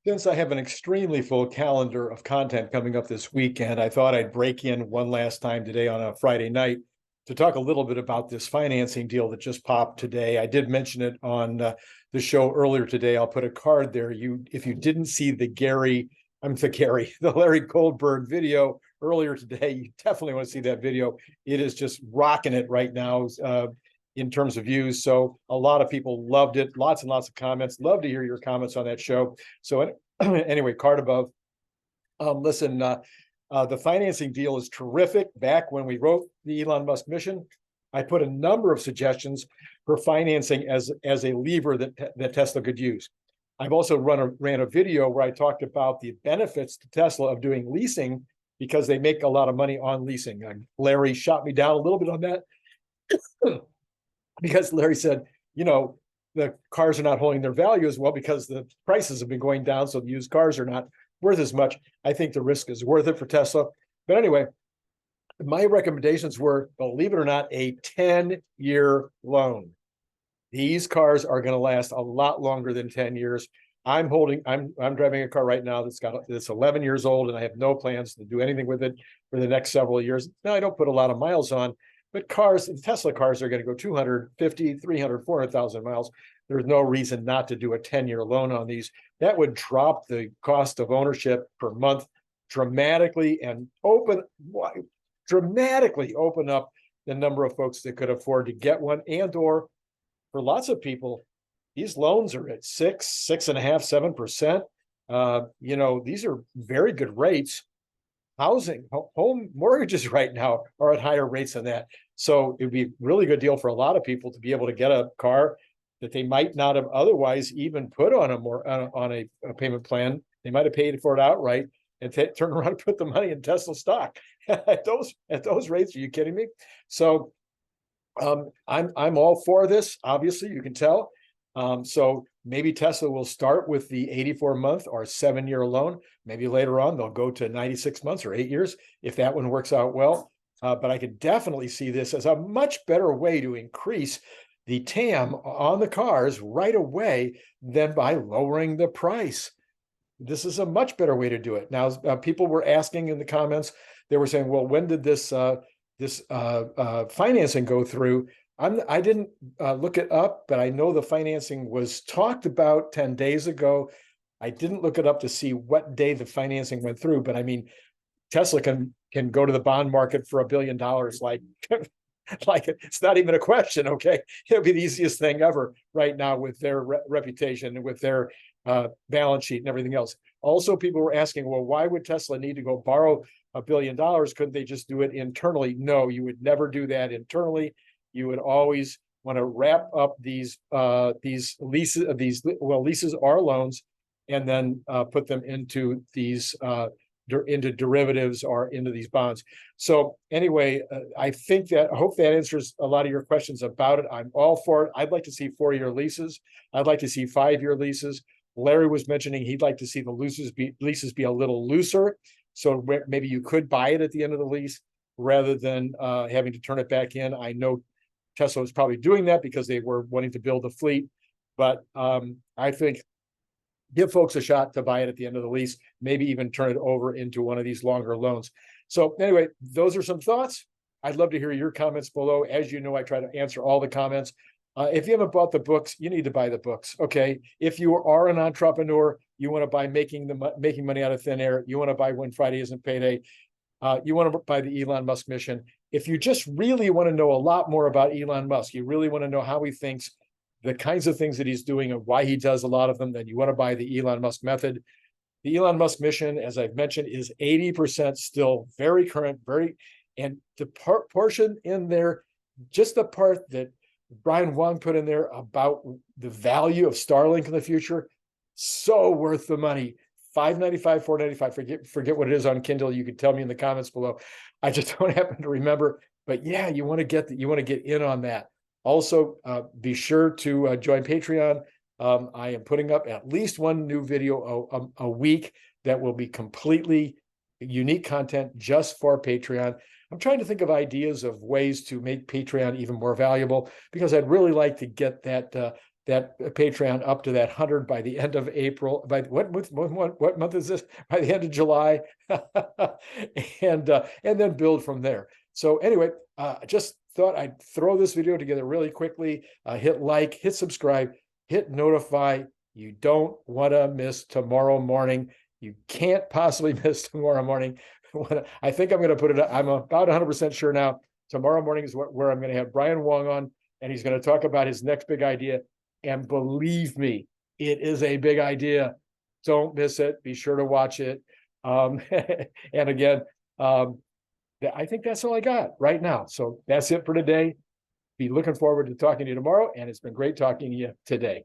Since I have an extremely full calendar of content coming up this weekend, I thought I'd break in one last time today on a Friday night to talk a little bit about this financing deal that just popped today. I did mention it on the show earlier today. I'll put a card there. If you didn't see the Larry Goldberg video earlier today, you definitely want to see that video. It is just rocking it right now. In terms of views. So a lot of people loved it. Lots and lots of comments. Love to hear your comments on that show. So anyway, card above. Listen, the financing deal is terrific. Back when we wrote the Elon Musk mission, I put a number of suggestions for financing as a lever that Tesla could use. I've also ran a video where I talked about the benefits to Tesla of doing leasing because they make a lot of money on leasing. Larry shot me down a little bit on that. Because Larry said, the cars are not holding their value as well because the prices have been going down. So the used cars are not worth as much. I think the risk is worth it for Tesla. But anyway, my recommendations were, believe it or not, a 10-year loan. These cars are going to last a lot longer than 10 years. I'm driving a car right now that's 11 years old, and I have no plans to do anything with it for the next several years. Now, I don't put a lot of miles on, but Tesla cars are going to go 250, 300, 400,000 miles. There's no reason not to do a 10-year loan on these. That would drop the cost of ownership per month dramatically and dramatically open up the number of folks that could afford to get one. And or for lots of people, these loans are at 6.5%, 7%. These are very good rates. Home mortgages right now are at higher rates than that. So it'd be a really good deal for a lot of people to be able to get a car that they might not have otherwise even put on a payment plan. They might have paid for it outright and turn around and put the money in Tesla stock at those rates. Are you kidding me? So I'm all for this. Obviously, you can tell. So maybe Tesla will start with the 84-month or 7-year loan. Maybe later on they'll go to 96 months or 8 years if that one works out well. But I could definitely see this as a much better way to increase the TAM on the cars right away than by lowering the price. This is a much better way to do it. Now, people were asking in the comments, they were saying, well, when did this financing go through? I didn't look it up, but I know the financing was talked about 10 days ago. I didn't look it up to see what day the financing went through, but I mean, Tesla can go to the bond market for $1 billion. Like it's not even a question. Okay, it'll be the easiest thing ever right now with their reputation and with their balance sheet and everything else. Also, people were asking, well, why would Tesla need to go borrow $1 billion? Couldn't they just do it internally? No, you would never do that internally. You would always want to wrap up these leases. Leases are loans, and then put them into these into derivatives or into these bonds. So anyway, I hope that answers a lot of your questions about it. I'm all for it. I'd like to see 4-year leases. I'd like to see 5-year leases. Larry was mentioning he'd like to see the leases be a little looser. So maybe you could buy it at the end of the lease rather than having to turn it back in. I know Tesla was probably doing that because they were wanting to build a fleet, but I think give folks a shot to buy it at the end of the lease, maybe even turn it over into one of these longer loans. So anyway, those are some thoughts. I'd love to hear your comments below. As you know, I try to answer all the comments. If you haven't bought the books, you need to buy the books. Okay. If you are an entrepreneur, you want to buy making money out of thin air. You want to buy When Friday Isn't Payday. You want to buy the Elon Musk mission. If you just really want to know a lot more about Elon Musk, you really want to know how he thinks, the kinds of things that he's doing and why he does a lot of them, then you want to buy the Elon Musk method. The Elon Musk mission, as I've mentioned, is 80% still very current, and the portion in there, just the part that Brian Wang put in there about the value of Starlink in the future, so worth the money. $5.95, $4.95. Forget what it is on Kindle. You could tell me in the comments below. I just don't happen to remember. But yeah, you want to get in on that. Also, be sure to join Patreon. I am putting up at least one new video a week that will be completely unique content just for Patreon. I'm trying to think of ideas of ways to make Patreon even more valuable because I'd really like to get that that Patreon up to that 100 by the end of April. By what month is this? By the end of July, and then build from there. So anyway, I just thought I'd throw this video together really quickly. Hit like, hit subscribe, hit notify. You don't want to miss tomorrow morning. You can't possibly miss tomorrow morning. I think I'm going to put it, I'm about 100% sure now. Tomorrow morning is where I'm going to have Brian Wang on, and he's going to talk about his next big idea. And believe me, it is a big idea. Don't miss it. Be sure to watch it. And again, I think that's all I got right now. So that's it for today. Be looking forward to talking to you tomorrow. And it's been great talking to you today.